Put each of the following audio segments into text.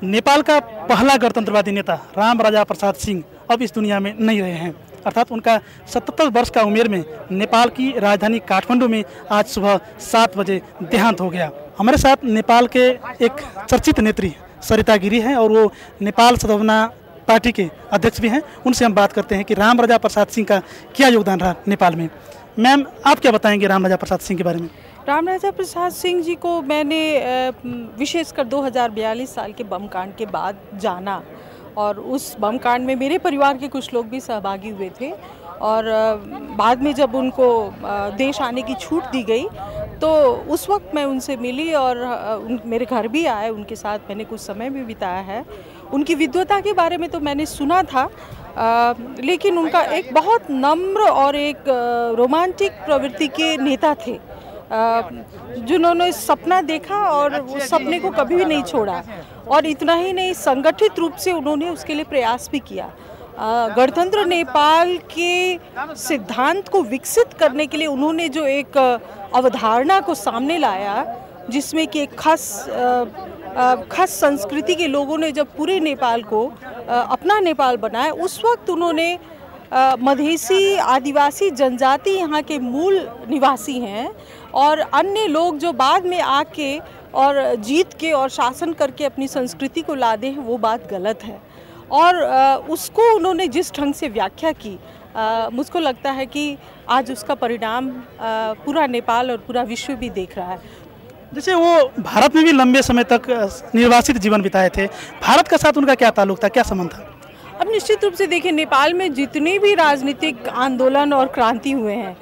नेपाल का पहला गणतंत्रवादी नेता रामराजा प्रसाद सिंह अब इस दुनिया में नहीं रहे हैं, अर्थात उनका 77 वर्ष का उम्र में नेपाल की राजधानी काठमांडू में आज सुबह 7 बजे देहांत हो गया। हमारे साथ नेपाल के एक चर्चित नेत्री सरिता गिरी हैं और वो नेपाल सद्भावना पार्टी के अध्यक्ष भी हैं। उनसे हम बात करते हैं कि रामराजा प्रसाद सिंह का क्या योगदान रहा नेपाल में। मैम, आप क्या बताएंगे रामराजा प्रसाद सिंह के बारे में? रामराजा प्रसाद सिंह जी को मैंने विशेषकर 2042 साल के बम कांड के बाद जाना, और उस बम कांड में मेरे परिवार के कुछ लोग भी सहभागी हुए थे। और बाद में जब उनको देश आने की छूट दी गई तो उस वक्त मैं उनसे मिली और मेरे घर भी आए, उनके साथ मैंने कुछ समय भी बिताया है। उनकी विद्वता के बारे में तो मैंने सुना था, लेकिन उनका एक बहुत नम्र और एक रोमांटिक प्रवृत्ति के नेता थे, जिन्होंने सपना देखा और उस सपने को कभी भी नहीं छोड़ा। और इतना ही नहीं, संगठित रूप से उन्होंने उसके लिए प्रयास भी किया। गणतंत्र नेपाल के सिद्धांत को विकसित करने के लिए उन्होंने जो एक अवधारणा को सामने लाया, जिसमें कि एक खास संस्कृति के लोगों ने जब पूरे नेपाल को अपना नेपाल बनाया, उस वक्त उन्होंने मधेसी आदिवासी जनजाति यहाँ के मूल निवासी हैं और अन्य लोग जो बाद में आके और जीत के और शासन करके अपनी संस्कृति को लादे हैं, वो बात गलत है। और उसको उन्होंने जिस ढंग से व्याख्या की, मुझको लगता है कि आज उसका परिणाम पूरा नेपाल और पूरा विश्व भी देख रहा है। जैसे वो भारत में भी लंबे समय तक निर्वासित जीवन बिताए थे, भारत के साथ उनका क्या ताल्लुक था, क्या संबंध था? अब निश्चित रूप से देखिए, नेपाल में जितने भी राजनीतिक आंदोलन और क्रांति हुए हैं,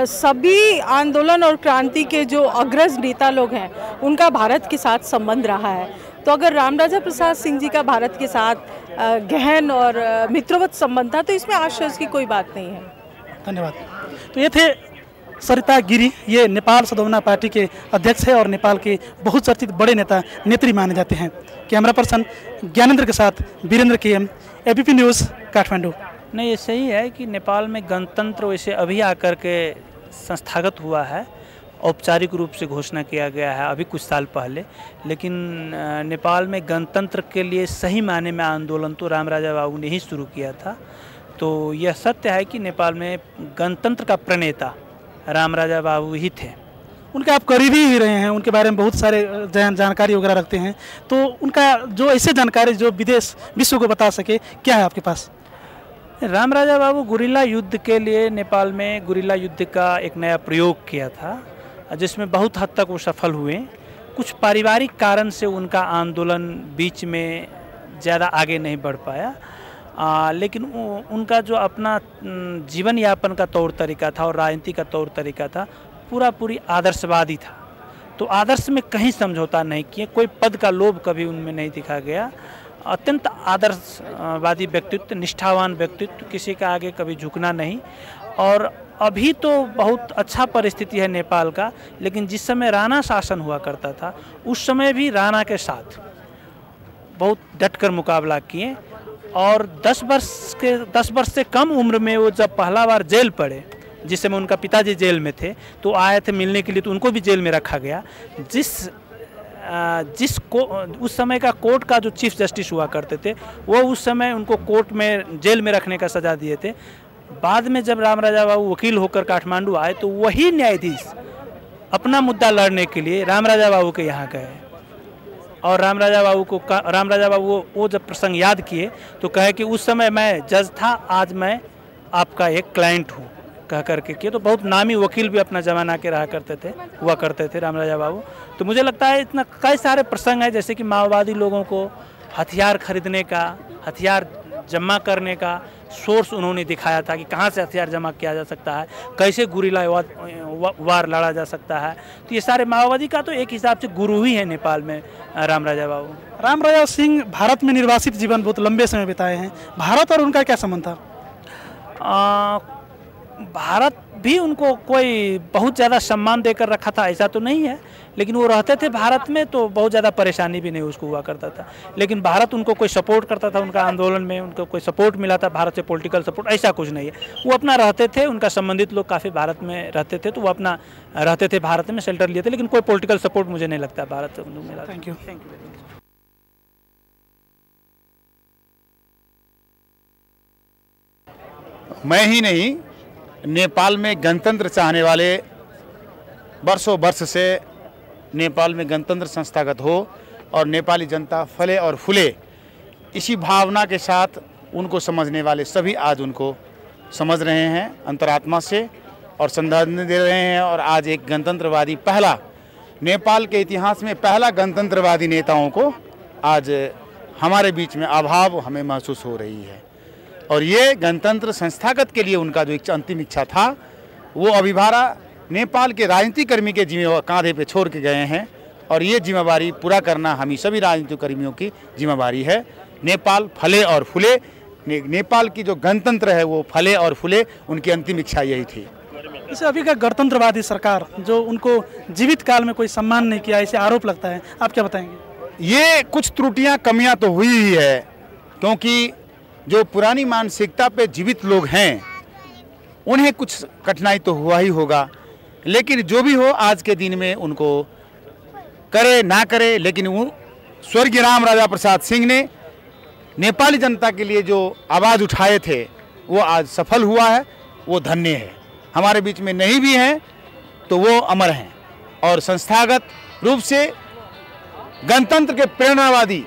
सभी आंदोलन और क्रांति के जो अग्रज नेता लोग हैं, उनका भारत के साथ संबंध रहा है। तो अगर रामराजा प्रसाद सिंह जी का भारत के साथ गहन और मित्रवत संबंध था, तो इसमें आश्चर्य की कोई बात नहीं है। धन्यवाद। तो ये थे सरिता गिरी, ये नेपाल सद्भावना पार्टी के अध्यक्ष है और नेपाल के बहुचर्चित बड़े नेत्री माने जाते हैं। कैमरा पर्सन ज्ञानेंद्र के साथ Virendra KM, ABP news, Kathmandu. नहीं, ये सही है कि नेपाल में गणतंत्र वैसे अभी आकर के संस्थागत हुआ है, औपचारिक रूप से घोषणा किया गया है अभी कुछ साल पहले, लेकिन नेपाल में गणतंत्र के लिए सही मायने में आंदोलन तो रामराजा बाबू ने ही शुरू किया था। तो यह सत्य है कि नेपाल में गणतंत्र का प्रणेता रामराजा बाबू ही थे। उनके आप करीबी ही रहे हैं, उनके बारे में बहुत सारे जानकारी वगैरह रखते हैं, तो उनका जो ऐसे जानकारी जो विश्व को बता सके, क्या है आपके पास? रामराजा बाबू गुरिल्ला युद्ध के लिए नेपाल में गुरिल्ला युद्ध का एक नया प्रयोग किया था, जिसमें बहुत हद तक वो सफल हुए। कुछ पारिवारिक कारण से उनका आंदोलन बीच में ज़्यादा आगे नहीं बढ़ पाया, लेकिन उनका जो अपना जीवन यापन का तौर तरीका था और राजनीति का तौर तरीका था, पूरी आदर्शवादी था। तो आदर्श में कहीं समझौता नहीं किए, कोई पद का लोभ कभी उनमें नहीं दिखा गया। अत्यंत आदर्शवादी व्यक्तित्व, निष्ठावान व्यक्तित्व, किसी के आगे कभी झुकना नहीं। और अभी तो बहुत अच्छा परिस्थिति है नेपाल का, लेकिन जिस समय राणा शासन हुआ करता था, उस समय भी राणा के साथ बहुत डटकर मुकाबला किए। और 10 वर्ष से कम उम्र में वो जब पहला बार जेल पड़े, जिस समय उनका पिताजी जेल में थे, तो आए थे मिलने के लिए, तो उनको भी जेल में रखा गया। उस समय का कोर्ट का जो चीफ जस्टिस हुआ करते थे, वो उस समय उनको कोर्ट में जेल में रखने का सज़ा दिए थे। बाद में जब रामराजा बाबू वकील होकर काठमांडू आए, तो वही न्यायाधीश अपना मुद्दा लड़ने के लिए रामराजा बाबू के यहाँ गए और रामराजा बाबू वो जब प्रसंग याद किए तो कहे कि उस समय मैं जज था, आज मैं आपका एक क्लाइंट हूँ, कह करके किए। तो बहुत नामी वकील भी अपना जमाना के हुआ करते थे रामराजा बाबू। तो मुझे लगता है इतना कई सारे प्रसंग हैं, जैसे कि माओवादी लोगों को हथियार खरीदने का, हथियार जमा करने का सोर्स उन्होंने दिखाया था कि कहाँ से हथियार जमा किया जा सकता है, कैसे गुरिल्ला वार लड़ा जा सकता है। तो ये सारे माओवादी का तो एक हिसाब से गुरु ही है नेपाल में रामराजा बाबू। रामराजा सिंह भारत में निर्वासित जीवन बहुत लंबे समय बिताए हैं, भारत और उनका क्या संबंध था? भारत भी उनको कोई बहुत ज़्यादा सम्मान देकर रखा था ऐसा तो नहीं है, लेकिन वो रहते थे भारत में तो बहुत ज़्यादा परेशानी भी नहीं उसको हुआ करता था। लेकिन भारत उनको कोई सपोर्ट करता था, उनका आंदोलन में उनको कोई सपोर्ट मिला था भारत से, पॉलिटिकल सपोर्ट ऐसा कुछ नहीं है। वो अपना रहते थे, उनका संबंधित लोग काफ़ी भारत में रहते थे, तो वो अपना रहते थे, भारत में शेल्टर लिए थे, लेकिन कोई पॉलिटिकल सपोर्ट मुझे नहीं लगता भारत से मिला। Thank you. मैं ही नहीं, नेपाल में गणतंत्र चाहने वाले वर्षों वर्ष से नेपाल में गणतंत्र संस्थागत हो और नेपाली जनता फले और फूले, इसी भावना के साथ उनको समझने वाले सभी आज उनको समझ रहे हैं अंतरात्मा से और संधान दे रहे हैं। और आज एक गणतंत्रवादी, पहला नेपाल के इतिहास में पहला गणतंत्रवादी नेताओं को आज हमारे बीच में अभाव हमें महसूस हो रही है। और ये गणतंत्र संस्थागत के लिए उनका जो अंतिम इच्छा था वो अभिभारा नेपाल के राजनीतिक कर्मी के कांधे पे छोड़ के गए हैं और ये जिम्मेवारी पूरा करना हम सभी राजनीतिक कर्मियों की जिम्मेवारी है। नेपाल फले और फूले, नेपाल की जो गणतंत्र है वो फले और फूले, उनकी अंतिम इच्छा यही थी। इसे अभी का गणतंत्रवादी सरकार जो उनको जीवित काल में कोई सम्मान नहीं किया, इसे आरोप लगता है, आप क्या बताएंगे? ये कुछ त्रुटियां कमियां तो हुई ही है, क्योंकि जो पुरानी मानसिकता पे जीवित लोग हैं उन्हें कुछ कठिनाई तो हुआ ही होगा, लेकिन जो भी हो आज के दिन में उनको करे ना करे, लेकिन वो स्वर्गीय राम राजा प्रसाद सिंह ने नेपाली जनता के लिए जो आवाज़ उठाए थे वो आज सफल हुआ है, वो धन्य है। हमारे बीच में नहीं भी हैं तो वो अमर हैं और संस्थागत रूप से गणतंत्र के प्रेरणावादी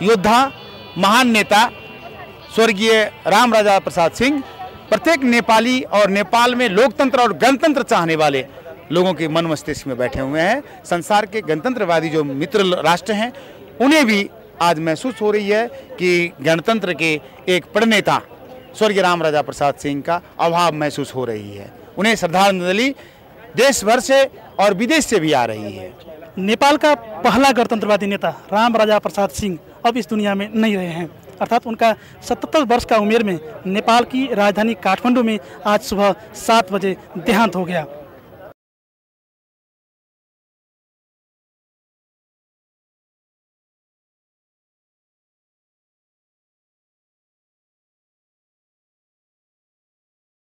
योद्धा, महान नेता स्वर्गीय राम राजा प्रसाद सिंह प्रत्येक नेपाली और नेपाल में लोकतंत्र और गणतंत्र चाहने वाले लोगों के मन मस्तिष्क में बैठे हुए हैं। संसार के गणतंत्रवादी जो मित्र राष्ट्र हैं उन्हें भी आज महसूस हो रही है कि गणतंत्र के एक प्रणेता स्वर्गीय राम राजा प्रसाद सिंह का अभाव महसूस हो रही है। उन्हें श्रद्धांजलि देश भर से और विदेश से भी आ रही है। नेपाल का पहला गणतंत्रवादी नेता राम राजा प्रसाद सिंह अब इस दुनिया में नहीं रहे हैं, अर्थात उनका 77 वर्ष का उम्र में नेपाल की राजधानी काठमांडू में आज सुबह 7 बजे देहांत हो गया।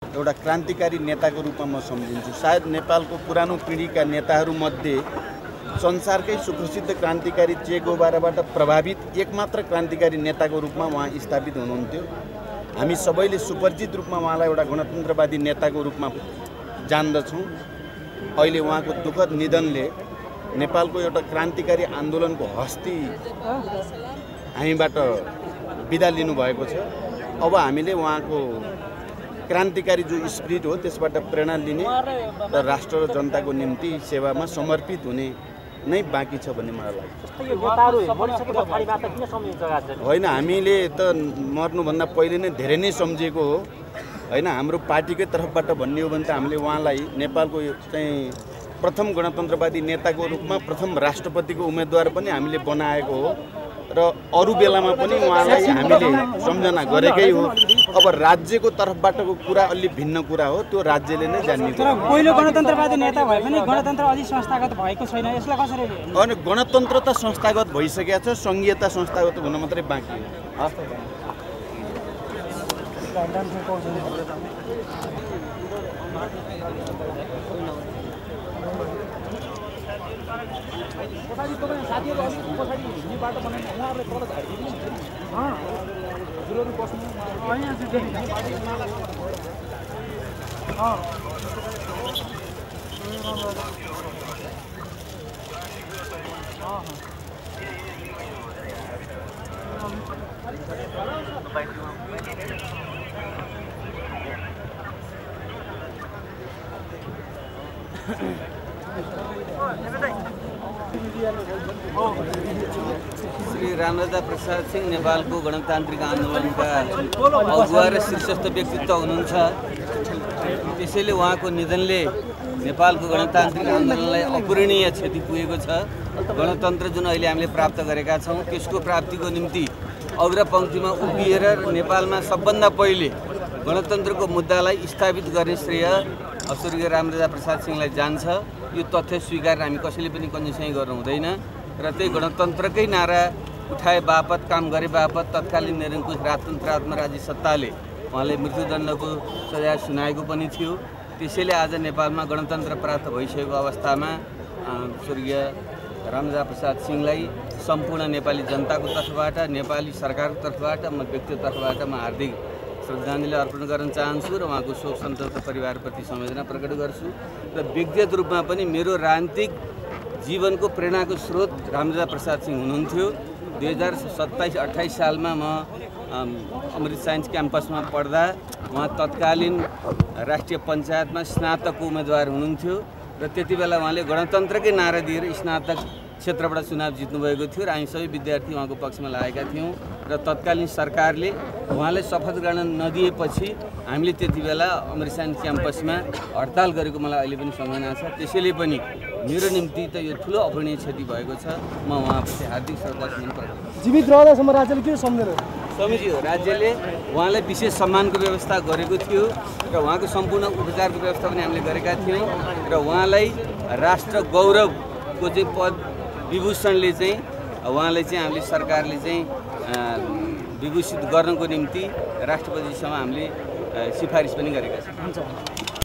एउटा क्रान्तिकारी नेताको रूपमा म सम्झिन्छु। सायद नेपालको पुरानो पिँढीका नेताहरूमध्ये संसारकै सुप्रसिद्ध क्रान्तिकारी चे गोबाराबाट प्रभावित एकमात्र क्रान्तिकारी नेताको रूपमा उहाँ स्थापित हुनुहुन्थ्यो। हामी सबैले सुपरिचित रूपमा उहाँलाई एउटा गणतन्त्रवादी नेताको रूपमा जान्दछौँ। अहिले उहाँको दुःखद निधनले नेपालको एउटा क्रान्तिकारी आन्दोलनको हस्ती हामीबाट बिदा लिनुभएको छ। अब हामीले उहाँको क्रान्तिकारी जो स्पिरिट हो त्यसबाट प्रेरणा लिने र राष्ट्र र जनताको निम्ति सेवामा समर्पित हुने नै बाँकी छ भन्ने मलाई लाग्छ। होइन, हामीले त मर्नुभन्दा पहिले नै धेरै नै सम्झेको हो। होइन, हाम्रो पार्टीकै तर्फबाट भन्ने हो भने त हामीले उहाँलाई नेपालको चाहिँ प्रथम गणतन्त्रवादी नेताको रूपमा प्रथम राष्ट्रपतिको उम्मेदवार पनि हामीले बनाएको हो र अरू बेलामा पनि उहाँलाई हामीले सम्झना गरेकै हो। अब राज्यको तर्फबाटको कुरा अलि भिन्न कुरा हो, त्यो राज्यले नै जान्ने कुरा। पहिलो गणतन्त्रवादी नेता भए पनि गणतन्त्र अझै संस्थागत भएको छैन, यसलाई कसरी हेर्नु? अनि गणतन्त्र त संस्थागत भइसकेको छ, संघीयता संस्थागत हुन मात्रै बाँकी हो। श्री रामराजा प्रसाद सिंह नेपालको गणतान्त्रिक आन्दोलनका अगुवा र शीर्षस्थ व्यक्तित्व हुनुहुन्छ। त्यसैले उहाँको निधनले नेपालको गणतान्त्रिक आन्दोलनलाई अपूरणीय क्षति पुगेको छ। गणतन्त्र जुन अहिले हामीले प्राप्त गरेका छौँ त्यसको प्राप्तिको निम्ति अग्रपङ्क्तिमा उभिएर नेपालमा सबभन्दा पहिले गणतन्त्रको मुद्दालाई स्थापित गर्ने श्रेय स्वर्गीय रामराजा प्रसाद सिंहलाई जान्छ। यो तथ्य स्वीकार हामी कसैले पनि कन्जुसाइ गर्नु हुँदैन र त्यही गणतन्त्रकै नारा उठाए बापत, काम गरे बापत तत्कालीन निरङ्कुश राजतन्त्रात्मवादी सत्ताले उहाँले मृत्युदण्डको सजाय सुनाएको पनि थियो। त्यसैले आज नेपालमा गणतन्त्र प्राप्त भइसकेको अवस्थामा स्वर्गीय रामराजा प्रसाद सिंहलाई सम्पूर्ण नेपाली जनताको तर्फबाट, नेपाली सरकारको तर्फबाट, म व्यक्तिगत तर्फबाट म हार्दिक श्रद्धाञ्जली अर्पण गर्न चाहन्छु र उहाँको शोक सन्तप्त परिवारप्रति संवेदना प्रकट गर्छु र व्यक्तिगत रूपमा पनि मेरो राजनीतिक जीवनको प्रेरणाको स्रोत रामराजा प्रसाद सिंह हुनुहुन्थ्यो। 2027-28 सालमा म अमृत साइन्स क्याम्पसमा पढ्दा उहाँ तत्कालीन राष्ट्रिय पञ्चायतमा स्नातकको उम्मेदवार हुनुहुन्थ्यो र त्यति बेला उहाँले गणतन्त्रकै नारा दिएर स्नातक क्षेत्रबाट चुनाव जित्नुभएको थियो र हामी सबै विद्यार्थी उहाँको पक्षमा लागेका थियौँ र तत्कालीन सरकारले उहाँलाई शपथ गर्न नदिएपछि हामीले त्यति बेला अमृत साइन्स क्याम्पसमा हडताल गरेको मलाई अहिले पनि सम्झना छ। त्यसैले पनि मेरो निम्ति त यो ठुलो अपूरणीय क्षति भएको छ। म उहाँप्रति हार्दिक श्रद्धासुमन प्रकट गर्छु। जीवित रहँदासम्म राज्यले के सम्झेर समिति हो, राज्यले उहाँलाई विशेष सम्मानको व्यवस्था गरेको थियो र उहाँको सम्पूर्ण उपचारको व्यवस्था पनि हामीले गरेका थियौँ र उहाँलाई राष्ट्र गौरवको चाहिँ पद विभूषणले चाहिँ उहाँलाई चाहिँ हामीले सरकारले चाहिँ विभूषित गर्नको निम्ति राष्ट्रपतिसम्म हामीले सिफारिस पनि गरेका छौँ।